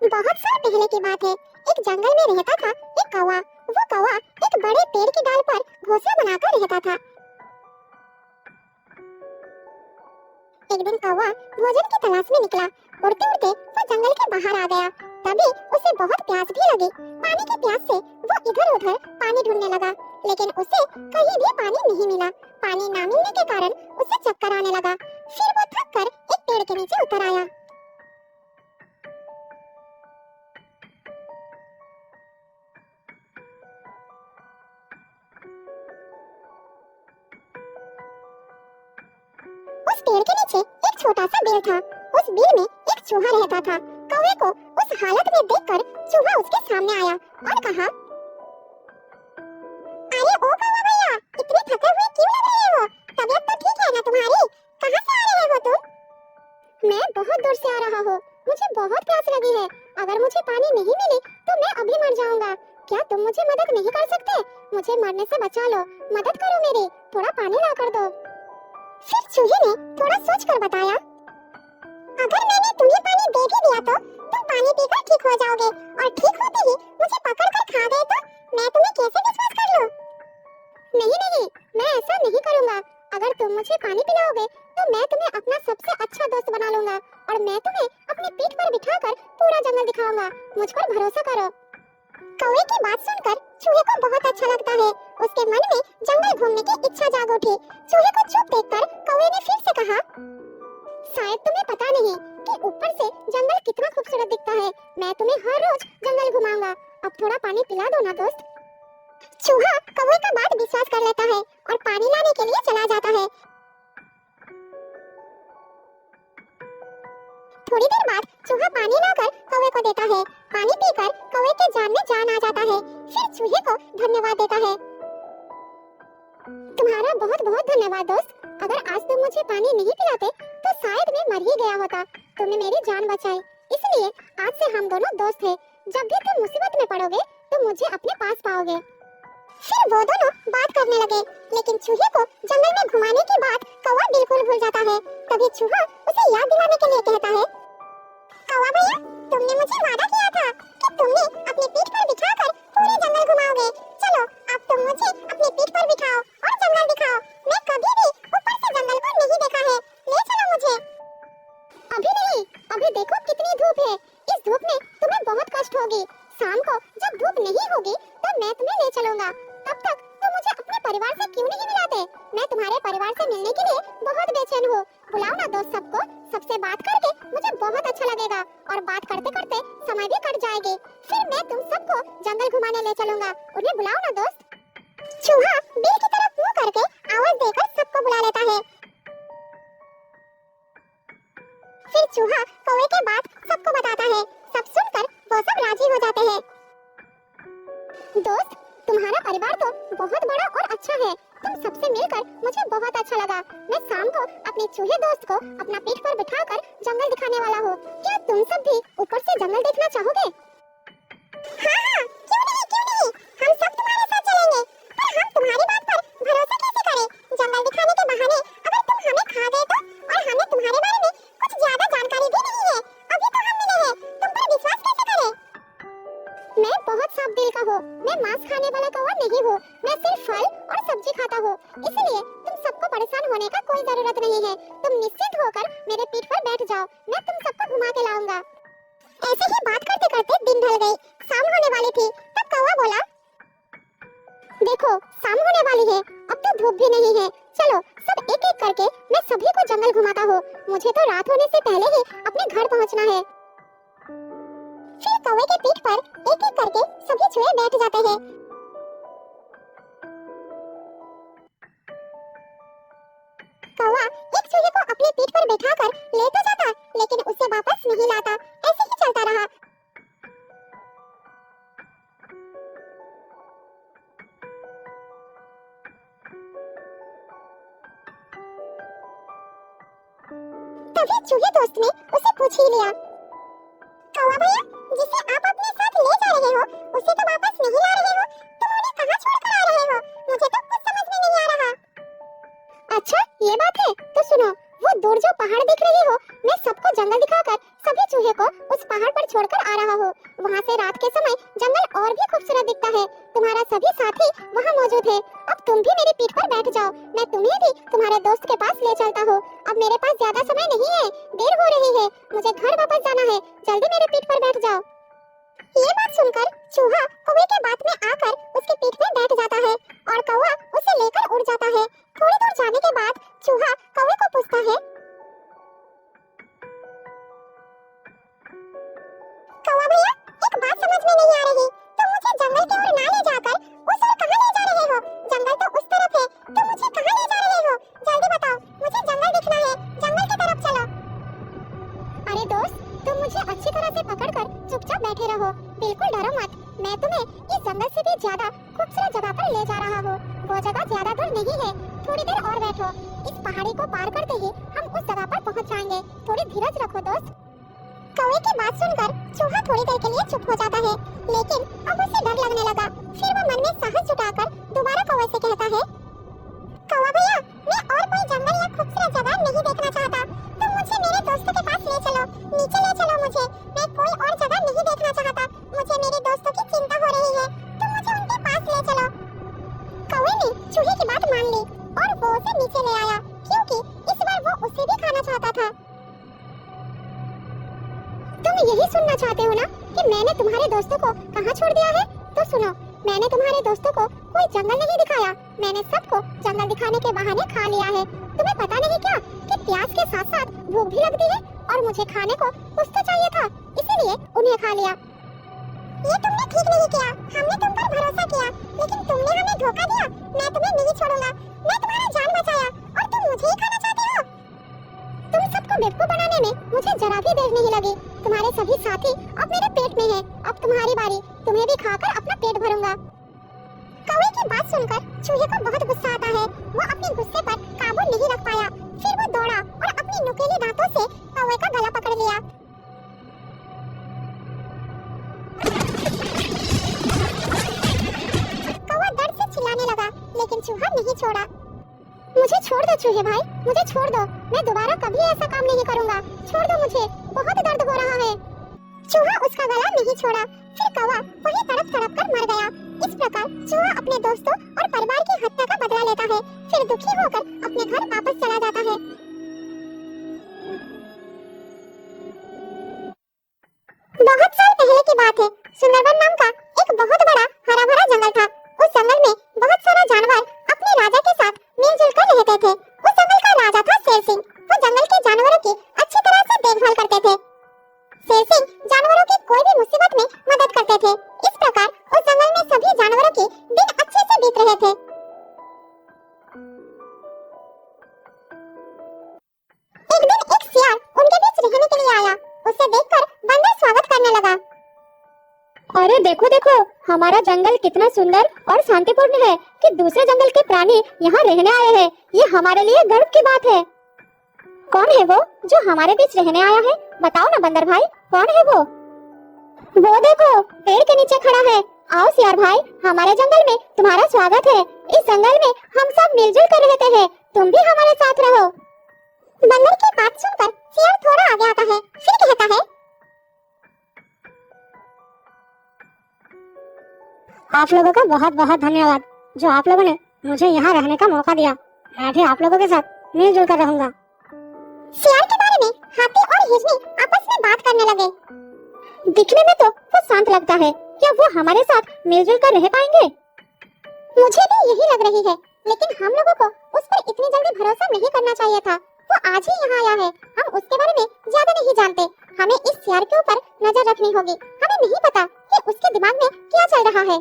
बहुत साल पहले की बात है। एक जंगल में रहता था एक कौवा। वो कौवा एक बड़े पेड़ की डाल पर घोंसला बनाकर रहता था। एक दिन कौवा भोजन की तलाश में निकला। उड़ते उड़ते वो जंगल के बाहर आ गया। तभी उसे बहुत प्यास भी लगी। पानी की प्यास से वो इधर उधर पानी ढूंढने लगा, लेकिन उसे कहीं भी पानी नहीं मिला। पानी ना मिलने के कारण उसे चक्कर आने लगा। फिर वो थक कर एक पेड़ के नीचे उतर आया। उस पेड़ के नीचे एक छोटा सा बिल था। उस बिल में एक चूहा रहता था। कौवे को उस हालत में देखकर चूहा उसके सामने आया और कहा, अरे ओ कौवा भैया, इतने थके हुए क्यों लग रहे हो? तबीयत तो ठीक है ना तुम्हारी? कहाँ से आ रहे हो तुम? मैं बहुत दूर से आ रहा हूँ। मुझे बहुत प्यास लगी है। अगर मुझे पानी नहीं मिले तो मैं अभी मर जाऊंगा। क्या तुम मुझे मदद नहीं कर सकते? मुझे मरने से बचा लो। मदद करो मेरी। थोड़ा पानी ला कर दो। फिर चूहे ने थोड़ा सोचकर बताया, अगर मैंने तुम्हें पानी दे भी दिया तो तुम पानी पीकर ठीक हो जाओगे, और ठीक होते ही मुझे पकड़कर खा गए तो मैं तुम्हें कैसे विश्वास कर लूं? नहीं नहीं, मैं ऐसा नहीं करूंगा। अगर तुम मुझे पानी पिलाओगे तो मैं तुम्हें अपना सबसे अच्छा दोस्त बना लूंगा, और मैं तुम्हें अपनी पीठ पर बिठाकर पूरा जंगल दिखाऊंगा। मुझ पर भरोसा करो। कौवे की बात सुनकर चूहे को बहुत अच्छा लगता है। उसके मन में जंगल घूमने की इच्छा जाग उठी। चूहे को चुप देखकर कौवे ने फिर से कहा, शायद तुम्हें पता नहीं कि ऊपर से जंगल कितना खूबसूरत दिखता है। मैं तुम्हें हर रोज जंगल घुमाऊंगा। अब थोड़ा पानी पिला दो ना दोस्त। चूहा कौवे का बात विश्वास कर लेता है और पानी लाने के लिए चला जाता है। थोड़ी देर बाद चूहा पानी लाकर कौवे को देता है। पानी पीकर कौवे के जान में जान आ जाता है। फिर चूहे को धन्यवाद देता है। तुम्हारा बहुत बहुत धन्यवाद दोस्त। अगर आज तुम मुझे पानी नहीं पिलाते तो शायद मैं मर ही गया होता। तुमने मेरी जान बचाई, इसलिए आज से हम दोनों दोस्त हैं। जब भी तुम मुसीबत में पड़ोगे तो मुझे अपने पास पाओगे। फिर वो दोनों बात करने लगे, लेकिन चूहे को जंगल में घुमाने की बात कौवा बिल्कुल भूल जाता है। तभी चूहा उसे याद दिलाने के लिए कहता है, कौवा भैया, तुमने मुझे वादा किया था कि तुमने अपनी पीठ पर बिठाकर पूरे जंगल घुमाओगे। चलो अब तुम मुझे अपनी पीठ पर बिठाओ और जंगल दिखाओ। मैं कभी भी ऊपर से जंगल को नहीं देखा है। ले चलो मुझे। अभी नहीं, अभी देखो कितनी धूप है। इस धूप में तुम्हें बहुत कष्ट होगी। शाम को जब धूप नहीं होगी तो मैं तुम्हें ले चलूंगा। तब तक तुम मुझे अपने परिवार से क्यों नहीं मिलाते? मैं तुम्हारे परिवार से मिलने के लिए बहुत बेचैन हूँ। बुलाओ ना दोस्त सबको। सबसे बात करके मुझे बहुत अच्छा लगेगा, और बात करते करते समय भी कट जाएगी। फिर मैं तुम सबको जंगल घुमाने ले चलूंगा। उन्हें बुलाओ ना दोस्त। चूहा बिल की तरफ मुंह करके आवाज देकर सबको बुला लेता है। फिर चूहा कौवे की बात सबको बताता है। सब सुनकर वो सब राजी हो जाते हैं। दोस्त, तुम्हारा परिवार तो बहुत बड़ा और अच्छा है। तुम सबसे मिलकर मुझे बहुत अच्छा लगा। मैं शाम को अपने चूहे दोस्त को अपना पीठ पर बिठाकर जंगल दिखाने वाला हूँ। क्या तुम सब भी ऊपर से जंगल देखना चाहोगे? हाँ हाँ, क्यों नहीं क्यों नहीं। हम सब तुम्हारे साथ चलेंगे। पर हम तुम्हारी बात पर भरोसा कैसे करें? जंगल दिखाने के बहाने अगर तुम हमें खा गए तो? और हमें तुम्हारे बारे में कुछ ज्यादा जानकारी भी नहीं है। अभी तो हम मिले हैं, तुम पर विश्वास कैसे करें? मैं बहुत साफ दिल का हूँ। मैं मांस खाने वाला कौवा नहीं हूँ। मैं सिर्फ फल और सब्जी खाता हूँ। इसलिए तुम सबको परेशान होने का कोई जरूरत नहीं है। तुम निश्चिंत होकर मेरे पीठ पर बैठ जाओ। मैं तुम सबको घुमा के लाऊंगा। ऐसे ही बात करते करते दिन ढल गई। शाम होने वाली थी। तब कौवा बोला, देखो शाम होने वाली है। अब तो धूप भी नहीं है। चलो सब एक एक करके मैं सभी को जंगल घुमाता हूँ। मुझे तो रात होने से पहले ही अपने घर पहुँचना है। फिर कौवे के पीठ पर एक एक करके सभी चूहे बैठ जाते हैं। कौवा एक चूहे को अपनी पीठ पर बैठाकर ले तो जाता, लेकिन उसे वापस नहीं लाता। ऐसे ही चलता रहा। तभी चूहे दोस्त ने उसे पूछ ही लिया, कौवा भैया, जिसे आप अपने साथ ले जा रहे हो उसे तो वापस नहीं ला रहे हो। तुम उन्हें कहाँ छोड़कर आ रहे हो? मुझे तो कुछ समझ में नहीं आ रहा। अच्छा ये बात है, तो सुनो। वो दूर जो पहाड़ दिख रही हो, मैं सबको जंगल दिखाकर सभी चूहे को उस पहाड़ पर छोड़कर आ रहा हूँ। वहाँ से रात के समय जंगल और भी खूबसूरत दिखता है। तुम्हारा सभी साथी वहाँ मौजूद है। अब तुम भी मेरी पीठ पर बैठ जाओ, मैं तुम्हें भी तुम्हारे दोस्त के पास ले चलता हूँ। अब मेरे पास ज्यादा समय नहीं है, देर हो रही है, मुझे घर वापस जाना है। जल्दी मेरे पीठ पर बैठ जाओ। ये बात सुनकर चूहा कौवे के बात में आकर उसके पीठ में बैठ जाता है और कौवा उसे लेकर उड़ जाता है। थोड़ी दूर जाने के बाद चूहा कौवे को पूछता है, कौवा भैया, एक बात समझ में नहीं आ रही, तुम मुझे जंगल की ओर ना ले जाकर उस ओर कहां ले जा रहे हो? जंगल तो उस तरफ है, तुम मुझे कहां ले जा रहे हो? जल्दी बताओ, मुझे जंगल दिखना है, जंगल की तरफ चलो। अरे दोस्त, तुम मुझे अच्छी तरह से पकड़कर चुपचाप बैठे रहो, बिल्कुल डरो मत। मैं तुम्हें इस जंगल से भी ज्यादा खूबसूरत जगह पर ले जा रहा हूँ। वो जगह ज्यादा दूर नहीं है, थोड़ी देर और बैठो। इस पहाड़ी को पार करते ही हम उस जगह पर पहुँच जाएंगे। थोड़ी धीरज रखो दोस्त। कौवे की बात सुनकर चूहा थोड़ी देर के लिए चुप हो जाता है, लेकिन अब उसे डर लगने लगा। फिर वो मन में साहस जुटाकर दोबारा कौवे से कहता है, कौवा भैया, मैं और कोई जंगल या खूबसूरत जगह नहीं देखना चाहता, तुम मुझे मेरे दोस्तों के पास ले चलो, नीचे ले चलो मुझे। मैं कोई और जगह नहीं देखना चाहता, मुझे मेरे दोस्तों की चिंता हो रही है, तुम मुझे उनके पास ले चलो। कौवे ने चूहे की बात मान ली और वो उसे नीचे ले आया, क्योंकि इस बार वो उसे भी खाना चाहता था। तुम यही सुनना चाहते हो ना कि मैंने तुम्हारे दोस्तों को कहाँ छोड़ दिया है? तो सुनो, मैंने तुम्हारे दोस्तों को कोई जंगल नहीं दिखाया, मैंने सबको जंगल दिखाने के बहाने खा लिया है। तुम्हें पता नहीं क्या कि प्याज के साथ साथ भूख भी लगती है और मुझे खाने को कुछ तो चाहिए था, इसीलिए उन्हें खा लिया। ये तुमने ठीक नहीं किया, हमने तुम पर भरोसा किया, लेकिन तुमने हमें धोखा दिया। मैं तुम्हें नहीं छोड़ूंगा, मैं तुम्हारा जान बचाया और तुम मुझे ही खाना चाहते हो। तुम सबको बेवकूफ बनाने में मुझे जरा भी देर नहीं लगी। तुम्हारे सभी साथी अब मेरे पेट में हैं, अब तुम्हारी बारी, तुम्हें भी खाकर अपना पेट भरूंगा। कौवे की बात सुनकर चूहे को बहुत गुस्सा आता है। वो अपने गुस्से पर काबू नहीं रख पाया, फिर वो दौड़ा और अपनी नुकीली दांतों से कौवे का गला पकड़ लिया। कौवा दर्द से चिल्लाने लगा, लेकिन चूहा नहीं छोड़ा। मुझे छोड़ दो चूहे भाई, मुझे छोड़ दो, मैं दोबारा कभी ऐसा काम नहीं करूंगा, छोड़ दो मुझे, बहुत दर्द हो रहा है। चूहा उसका गला नहीं छोड़ा, फिर कौवा वहीं तड़प तड़प कर मर गया। इस प्रकार चूहा अपने दोस्तों और परिवार की हत्या का बदला लेता है, फिर दुखी होकर अपने घर वापस चला जाता है। बहुत साल पहले की बात है, सुंदरवन नाम का एक बहुत बड़ा हरा भरा जंगल था। उस जंगल में बहुत सारा जानवर अपने राजा के साथ मिलजुल कर रहते थे। उस जंगल का राजा था शेर सिंह। वो जंगल के जानवरों की अच्छी तरह से देखभाल करते थे। शेर सिंह जानवरों की कोई भी मुसीबत में मदद करते थे। इस प्रकार उस जंगल में सभी जानवरों के दिन अच्छे से बीत रहे थे। एक दिन एक सियार उनके बीच रहने के लिए आया। उसे देखकर बंदर स्वागत करने लगा। अरे देखो देखो, हमारा जंगल कितना सुंदर और शांतिपूर्ण है कि दूसरे जंगल के प्राणी यहाँ रहने आए हैं। ये हमारे लिए गर्व की बात है। कौन है वो जो हमारे बीच रहने आया है? बताओ ना बंदर भाई, कौन है वो? वो देखो, पेड़ के नीचे खड़ा है। आओ सियार भाई, हमारे जंगल में तुम्हारा स्वागत है। इस जंगल में हम सब मिलजुल कर रहते हैं, तुम भी हमारे साथ रहो। बंदर की बात सुनकर सियार थोड़ा आगे आता है, फिर कहता है, आप लोगों का बहुत बहुत धन्यवाद, जो आप लोगों ने मुझे यहाँ रहने का मौका दिया। मैं भी आप लोगों के साथ मिलजुल कर रहूंगा। सियार के बारे में हाथी और हिरनी आपस में बात करने लगे। दिखने में तो वो शांत लगता है, क्या वो हमारे साथ मिलजुल कर रह पाएंगे? मुझे भी यही लग रही है, लेकिन हम लोगों को उस पर इतनी जल्दी भरोसा नहीं करना चाहिए था। वो आज ही यहाँ आया है, हम उसके बारे में ज्यादा नहीं जानते। हमें इस सियार के ऊपर नजर रखनी होगी। हमें नहीं पता कि उसके दिमाग में क्या चल रहा है।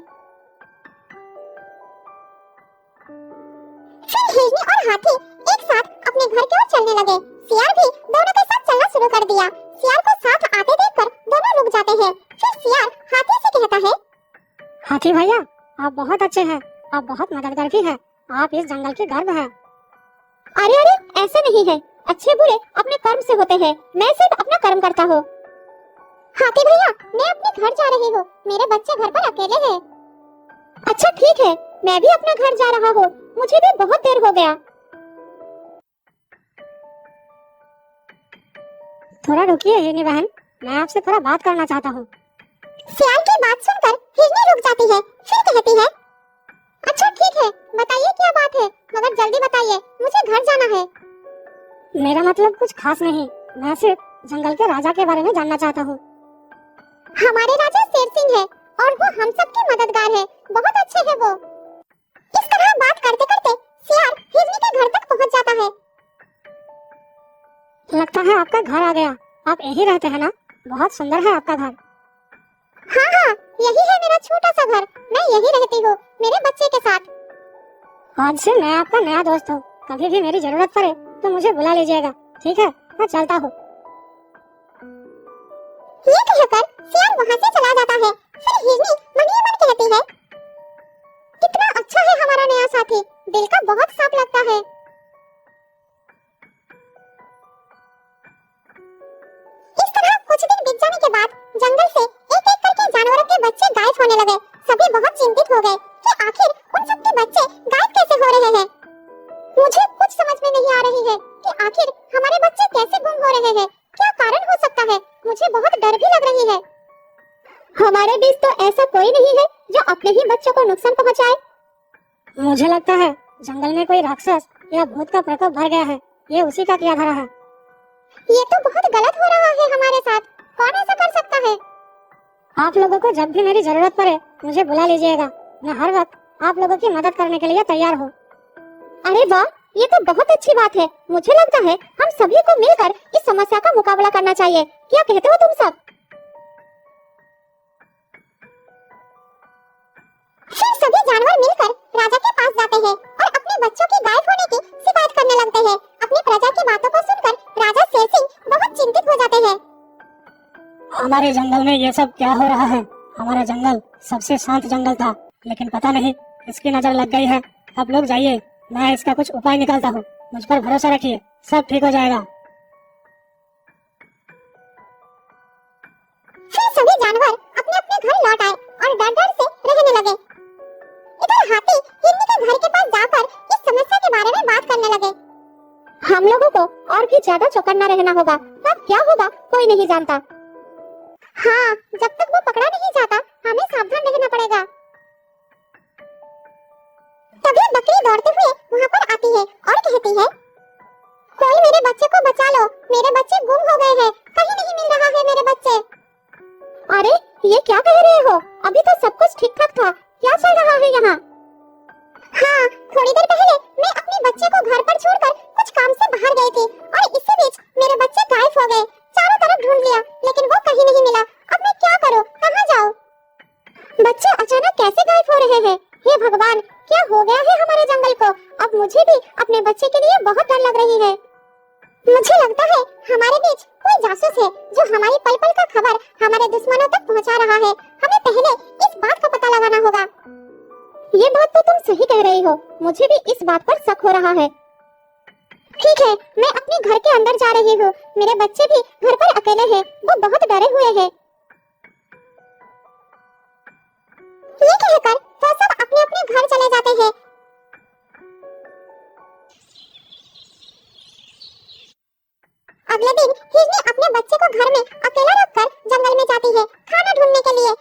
फिर हिरनी और हाथी एक साथ अपने घर की ओर चलने लगे। सियार भी दोनों के साथ चलना शुरू कर दिया। सियार को साथ आते देखकर दोनों रुक जाते हैं। फिर सियार हाथी से कहता है, हाथी भैया, आप बहुत अच्छे हैं, आप बहुत मददगार भी हैं, आप इस जंगल की गर्व हैं। अरे अरे, ऐसे नहीं है, अच्छे बुरे अपने कर्म से होते हैं, मैं सिर्फ अपना कर्म करता हूँ। हाथी भैया, मैं अपने घर जा रही हूँ, मेरे बच्चे घर पर अकेले हैं। अच्छा ठीक है, मैं भी अपना घर जा रहा हूँ, मुझे भी बहुत देर हो गया। थोड़ा रुकिए हिरनी बहन, मैं आपसे थोड़ा बात करना चाहता हूँ। सियार की बात सुनकर हिरनी रुक जाती है, फिर कहती है, अच्छा ठीक है, बताइए क्या बात है, मगर जल्दी बताइए, मुझे घर जाना है। मेरा मतलब कुछ खास नहीं, मैं सिर्फ जंगल के राजा के बारे में जानना चाहता हूँ। हमारे राजा शेर सिंह है और वो हम सब के मददगार है, बहुत अच्छे है वो। इस तरह बात करते करते सियार हिरनी के घर तक पहुंच जाता है। लगता है आपका घर आ गया, आप यही रहते हैं ना? बहुत सुंदर है आपका घर। हाँ हाँ, यही है मेरा छोटा सा घर, मैं यही रहती हूँ मेरे बच्चे के साथ। आज से मैं आपका नया दोस्त हूँ, कभी भी मेरी जरूरत पड़े तो मुझे बुला लीजिएगा, ठीक है? मैं चलता हूँ। ये कहकर सियार वहाँ से चला जाता है। फिर हिरनी मन ही मन कहती है, कितना अच्छा है हमारा नया साथी, दिल का बहुत साफ लगता है। इस तरह कुछ दिन बीत जाने के बाद जंगल से एक एक करके जानवरों के बच्चे गायब होने लगे। सभी बहुत चिंतित हो गए कि आखिर उन सब के बच्चे गायब कैसे हो रहे हैं। मुझे कुछ समझ में नहीं आ रही है कि आखिर हमारे बच्चे कैसे गुम हो रहे हैं, क्या कारण हो सकता है। मुझे बहुत डर भी लग रही है। हमारे बीच तो ऐसा कोई नहीं है जो अपने ही बच्चों को नुकसान पहुंचाए। मुझे लगता है जंगल में कोई राक्षस या भूत का प्रकोप भर गया है, ये उसी का किया धरा है। ये तो बहुत गलत हो रहा है हमारे साथ, कौन ऐसा कर सकता है। आप लोगों को जब भी मेरी जरूरत पड़े मुझे बुला लीजिएगा, मैं हर वक्त आप लोगों की मदद करने के लिए तैयार हूँ। अरे वाह, ये तो बहुत अच्छी बात है। मुझे लगता है हम सभी को मिलकर इस समस्या का मुकाबला करना चाहिए, क्या कहते हो तुम सब? फिर सभी जानवर मिलकर राजा के पास जाते हैं और अपने बच्चों के गायब होने की शिकायत करने लगते हैं। अपनी प्रजा की बातों को सुनकर राजा शेर सिंह बहुत चिंतित हो जाते हैं। हमारे जंगल में ये सब क्या हो रहा है? हमारा जंगल सबसे शांत जंगल था, लेकिन पता नहीं इसकी नजर लग गई है। आप लोग जाइए, मैं इसका कुछ उपाय निकालता हूँ, मुझ पर भरोसा रखिए, सब ठीक हो जाएगा। फिर सभी जानवर अपने अपने घर लौट आए और डर डर से रहने लगे। इधर हाथी हिरनी के घर के पास जाकर इस समस्या के बारे में बात करने लगे। हम लोगों को और भी ज्यादा चौकन्ना रहना होगा, तब क्या होगा कोई नहीं जानता। हाँ, जब तक वो पकड़ा नहीं जाता हमें सावधान रहना पड़ेगा। तभी बकरी दौड़ते हुए वहाँ पर आती है और कहती है, कोई मेरे बच्चे को बचा लो, मेरे बच्चे गुम हो गए हैं, कहीं नहीं मिल रहा है मेरे बच्चे। अरे ये क्या कह रहे हो? अभी तो सब कुछ ठीक ठाक था, क्या चल रहा है यहाँ? हाँ, थोड़ी देर पहले मैं अपने बच्चे को घर पर छोड़कर कुछ काम से बाहर गई थी और इसी बीच मेरे बच्चे गायब हो गए। चारों तरफ ढूंढ लिया लेकिन वो कहीं नहीं मिला। अब मैं क्या करूँ, कहाँ जाऊँ? बच्चे अचानक कैसे गायब हो रहे हैं? हे भगवान, क्या हो गया है हमारे जंगल को? अब मुझे भी अपने बच्चे के लिए बहुत डर लग रही है। मुझे लगता है हमारे बीच कोई जासूस है जो हमारी पल पल का खबर हमारे दुश्मनों तक पहुंचा रहा है। हमें पहले इस बात का पता लगाना होगा। ये बात तो तुम सही कह रही हो, मुझे भी इस बात पर शक हो रहा है। ठीक है, मैं अपने घर के अंदर जा रही हूँ। मेरे बच्चे भी घर पर अकेले हैं, वो बहुत डरे हुए हैं। ये कहकर वो सब अपने अपने घर चले जाते हैं। अगले दिन हिरनी अपने बच्चे को घर में अकेला रखकर जंगल में जाती है खाना ढूंढने के लिए।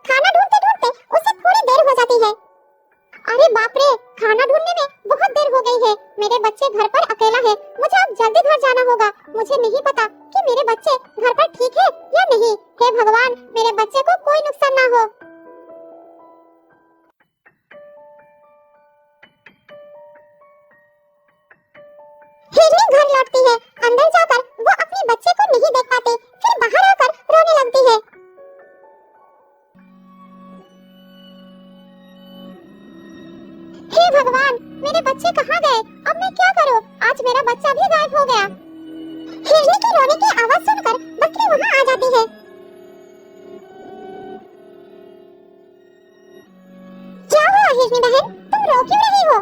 खाना ढूंढते ढूंढते उसे थोड़ी देर हो जाती है। अरे बाप रे, खाना ढूंढने में बहुत देर हो गई है। मेरे बच्चे घर पर अकेला है, मुझे अब जल्दी घर जाना होगा। मुझे नहीं पता कि मेरे बच्चे घर पर ठीक है या नहीं। हे भगवान, मेरे बच्चे को कोई नुकसान ना हो। हिरनी घर लौटती है। अंदर जाकर वो अपने बच्चे को नहीं देख पाती, फिर बाहर आकर रोने लगती है। हे भगवान, मेरे बच्चे कहाँ गए? अब मैं क्या करूँ? आज मेरा बच्चा भी गायब हो गया। हिरनी की रोने की आवाज सुनकर बकरी वहाँ आ जाती है। क्या हुआ हिरनी बहन, तुम रो क्यों रही हो?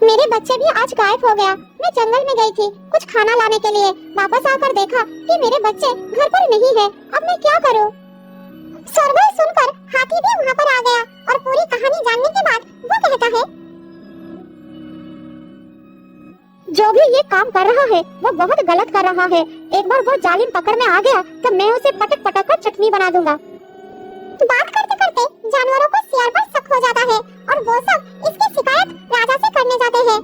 मेरे बच्चे भी आज गायब हो गया। मैं जंगल में गई थी कुछ खाना लाने के लिए, वापस आकर देखा कि मेरे बच्चे घर पर नहीं है। अब मैं क्या करूं? शोरगुल सुनकर हाथी भी वहाँ पर आ गया और पूरी कहानी जानने के बाद वो कहता है, जो भी ये काम कर रहा है वो बहुत गलत कर रहा है। एक बार वो जालिम पकड़ में आ गया तो मैं उसे पटक पटक कर चटनी बना दूंगा। बात करते करते जानवरों को सियार पर शक हो जाता है और वो सब इसकी शिकायत राजा से करने जाते हैं।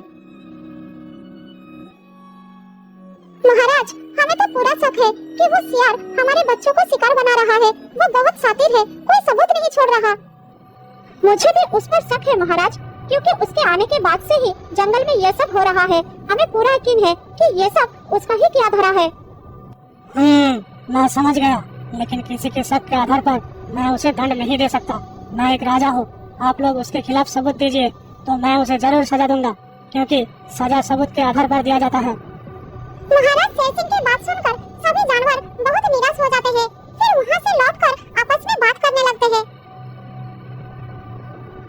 महाराज, हमें तो पूरा शक है कि वो सियार हमारे बच्चों को शिकार बना रहा है। वो बहुत शातिर है, कोई सबूत नहीं छोड़ रहा। मुझे भी उस पर शक है महाराज, क्योंकि उसके आने के बाद से ही जंगल में ये सब हो रहा है। हमें पूरा यकीन है कि ये सब उसका ही किया धरा है। मैं समझ गया, लेकिन किसी के शक के आधार पर मैं उसे दंड नहीं दे सकता। मैं एक राजा हूँ, आप लोग उसके खिलाफ सबूत दीजिए तो मैं उसे जरूर सजा दूंगा, क्योंकि सजा सबूत के आधार पर दिया जाता है। महाराज शेर सिंह की बात सुनकर सभी जानवर बहुत निराश हो जाते हैं। फिर वहाँ से लौटकर आपस में बात करने लगते हैं।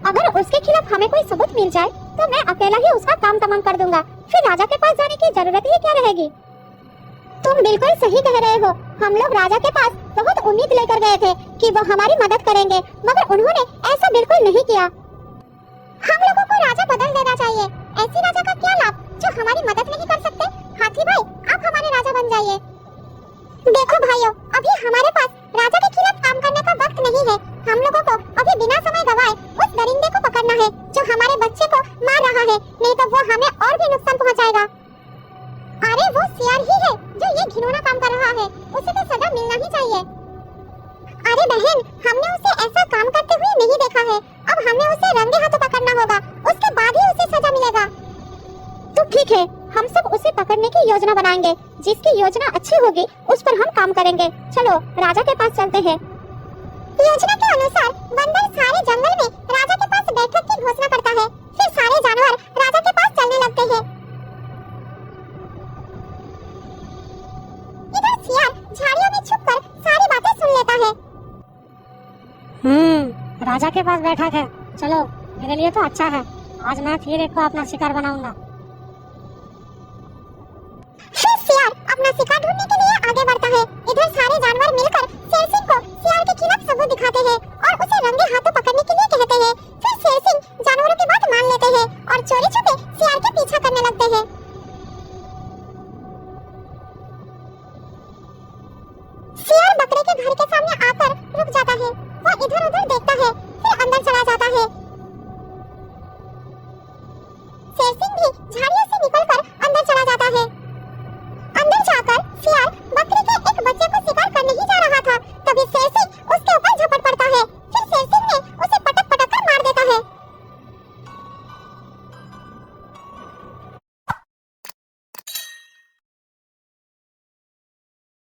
अगर उसके खिलाफ हमें कोई सबूत मिल जाए तो मैं अकेला ही उसका काम तमाम कर दूंगा। फिर राजा के पास जाने की जरूरत ही क्या रहेगी। तुम बिल्कुल सही कह रहे हो। हम लोग राजा के पास बहुत उम्मीद लेकर गए थे कि वो हमारी मदद करेंगे, मगर उन्होंने ऐसा बिल्कुल नहीं किया। हम लोगों को राजा बदल देना चाहिए। ऐसी राजा का क्या लाभ जो हमारी मदद नहीं कर सकते। हाथी भाई, आप हमारे राजा बन जाइए। देखो भाइयों, अभी हमारे पास राजा के खिलाफ काम करने का वक्त नहीं है। हम लोगों को अभी बिना समय गवाए उस दरिंदे को पकड़ना है जो हमारे बच्चे को मार रहा है, नहीं तो वो हमें और भी नुकसान पहुंचाएगा। अरे वो सियार ही है जो ये घिनौना काम कर रहा है, उसे तो सजा मिलना ही चाहिए। अरे बहन, हमने उसे ऐसा काम करते हुए नहीं देखा है। अब हमें उसे रंगे हाथों पकड़ना होगा, उसके बाद ही उसे सजा मिलेगा। तो ठीक है, हम सब उसे पकड़ने की योजना बनाएंगे। जिसकी योजना अच्छी होगी उस पर हम काम करेंगे। चलो राजा के पास चलते हैं। योजना के अनुसार बंदर सारे जंगल में राजा के पास बैठक की घोषणा करता है। फिर सारे जानवर राजा के पास चलने लगते हैं। इधर सियार झाड़ियों में छुपकर सारी बातें सुन लेता है। राजा के पास बैठक है, चलो मेरे लिए तो अच्छा है। आज मैं फिर एक को अपना शिकार बनाऊंगा। फिर सियार अपना शिकार ढूंढने के लिए आगे बढ़ता है। इधर सारे जानवर मिलकर शेर सिंह को सियार के खिलाफ सबूत दिखाते हैं और उसे रंगे हाथों पकड़ने के लिए कहते हैं। फिर शेर सिंह जानवरों की बात मान लेते हैं और चोरी छुपे सियार के पीछा करने लगते हैं। सियार बकरे के घर के सामने आकर रुक जाता है।